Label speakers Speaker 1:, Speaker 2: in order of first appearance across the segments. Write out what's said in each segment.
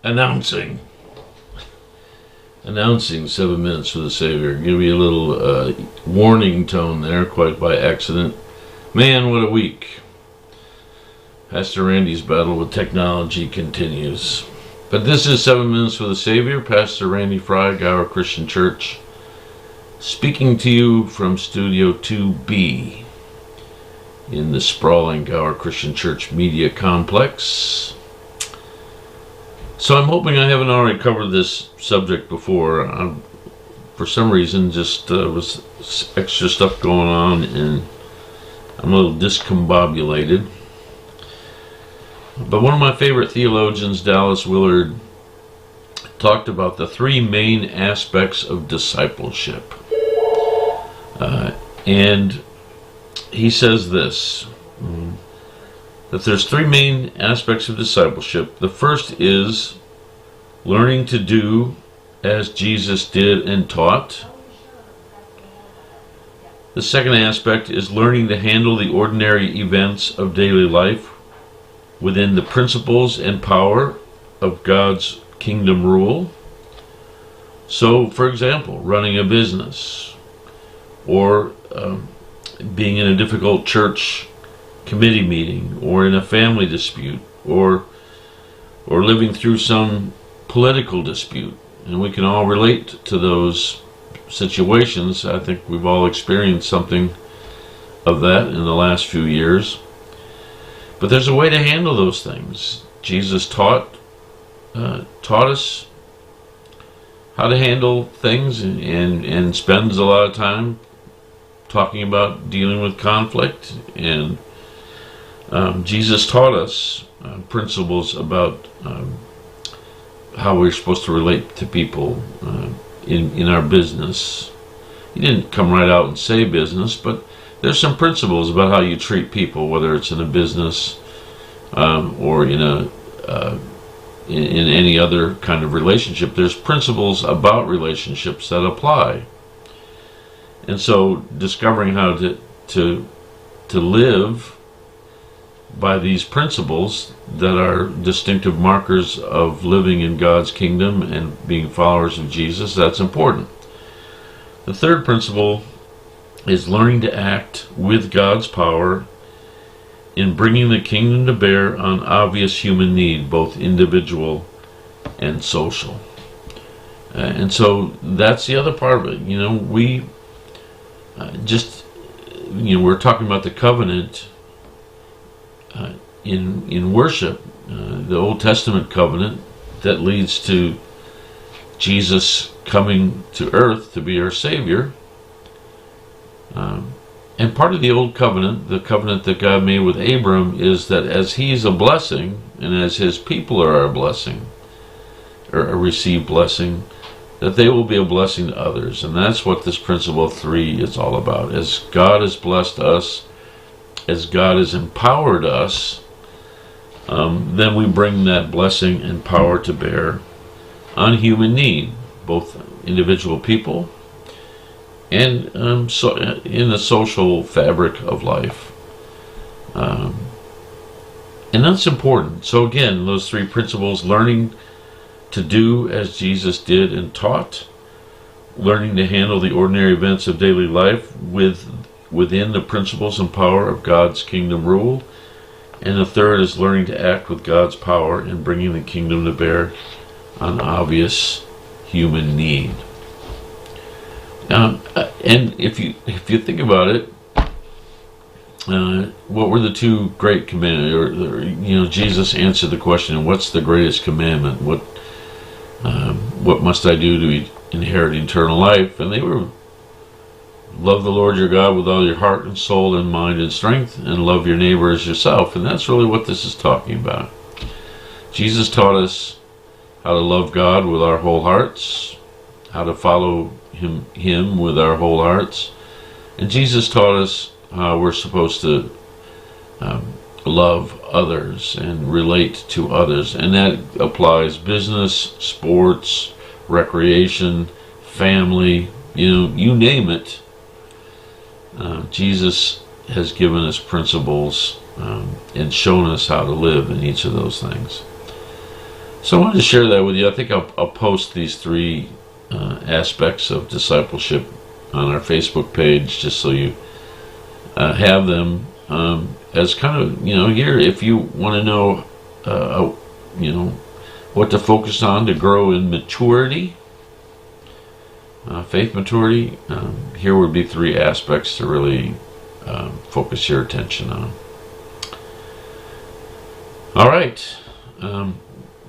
Speaker 1: announcing 7 minutes for the Savior. Give you a little warning tone there, quite by accident. Man, what a week. Pastor Randy's battle with technology continues. But this is 7 minutes for the Savior. Pastor Randy Fry, Gower Christian Church, speaking to you from Studio 2B in the sprawling Gower Christian Church media complex. So I'm hoping I haven't already covered this subject before. For some reason, just was extra stuff going on, and I'm a little discombobulated. But one of my favorite theologians, Dallas Willard, talked about the three main aspects of discipleship. And he says this, that there's three main aspects of discipleship. The first is learning to do as Jesus did and taught. The second aspect is learning to handle the ordinary events of daily life within the principles and power of God's kingdom rule. So, for example, running a business, or being in a difficult church committee meeting, or in a family dispute, or living through some political dispute. And we can all relate to those situations. I think we've all experienced something of that in the last few years. But there's a way to handle those things. Jesus taught us how to handle things, and spends a lot of time talking about dealing with conflict. And Jesus taught us principles about how we're supposed to relate to people in our business. He didn't come right out and say business, but there's some principles about how you treat people, whether it's in a business or in any other kind of relationship. There's principles about relationships that apply. And so discovering how to live by these principles that are distinctive markers of living in God's kingdom and being followers of Jesus, that's important. The third principle is learning to act with God's power in bringing the kingdom to bear on obvious human need, both individual and social. And so that's the other part of it. We we're talking about the covenant in worship, the Old Testament covenant that leads to Jesus coming to earth to be our Savior. And part of the Old Covenant, the covenant that God made with Abram, is that as he's a blessing, and as his people are a blessing, or receive blessing, that they will be a blessing to others. And that's what this principle 3 is all about. As God has blessed us, as God has empowered us, then we bring that blessing and power to bear on human need, both individual people and so in the social fabric of life. And that's important. So again, those three principles: learning to do as Jesus did and taught, learning to handle the ordinary events of daily life within the principles and power of God's kingdom rule, and the third is learning to act with God's power in bringing the kingdom to bear on obvious human need. And if you think about it, what were the two great commandments? Jesus answered the question, "What's the greatest commandment? What must I do to inherit eternal life?" And they were, love the Lord your God with all your heart and soul and mind and strength, and love your neighbor as yourself. And that's really what this is talking about. Jesus taught us how to love God with our whole hearts, how to follow him with our whole hearts. And Jesus taught us how we're supposed to love others and relate to others. And that applies business, sports, recreation, family, you name it. Jesus has given us principles and shown us how to live in each of those things. So I wanted to share that with you. I think I'll post these three aspects of discipleship on our Facebook page, just so you have them as kind of, here, if you want to know, what to focus on to grow in maturity, faith maturity. Here would be three aspects to really focus your attention on. All right.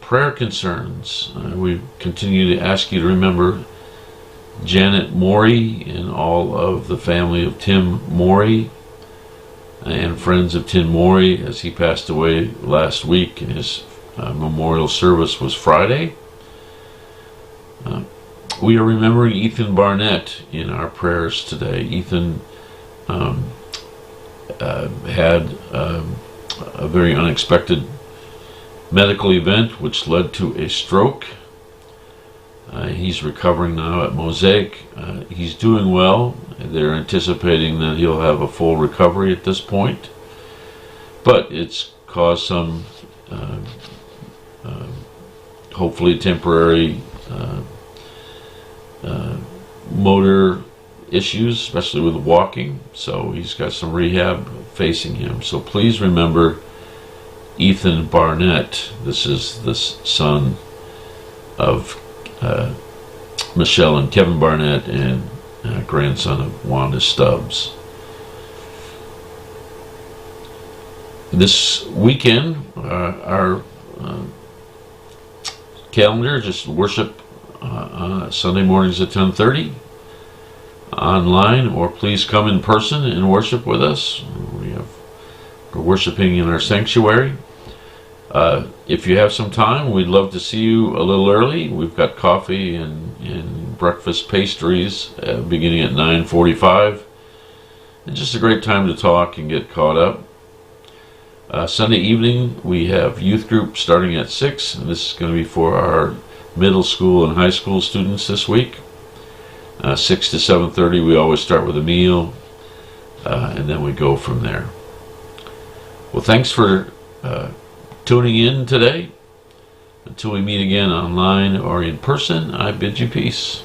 Speaker 1: Prayer concerns. We continue to ask you to remember Janet Morey and all of the family of Tim Morey and friends of Tim Morey, as he passed away last week, and his memorial service was Friday. We are remembering Ethan Barnett in our prayers today. Ethan had a very unexpected medical event which led to a stroke. He's recovering now at Mosaic. He's doing well. They're anticipating that he'll have a full recovery at this point, but it's caused some hopefully temporary motor issues, especially with walking, so he's got some rehab facing him. So please remember Ethan Barnett. This is the son of Michelle and Kevin Barnett, and grandson of Wanda Stubbs. This weekend, our calendar, just worship Sunday mornings at 10:30 online, or please come in person and worship with us. We're worshiping in our sanctuary. If you have some time, we'd love to see you a little early. We've got coffee and breakfast pastries beginning at 9:45. It's just a great time to talk and get caught up. Sunday evening, we have youth group starting at 6, and this is going to be for our middle school and high school students this week. 6 to 7:30, we always start with a meal, and then we go from there. Well, thanks for tuning in today. Until we meet again online or in person, I bid you peace.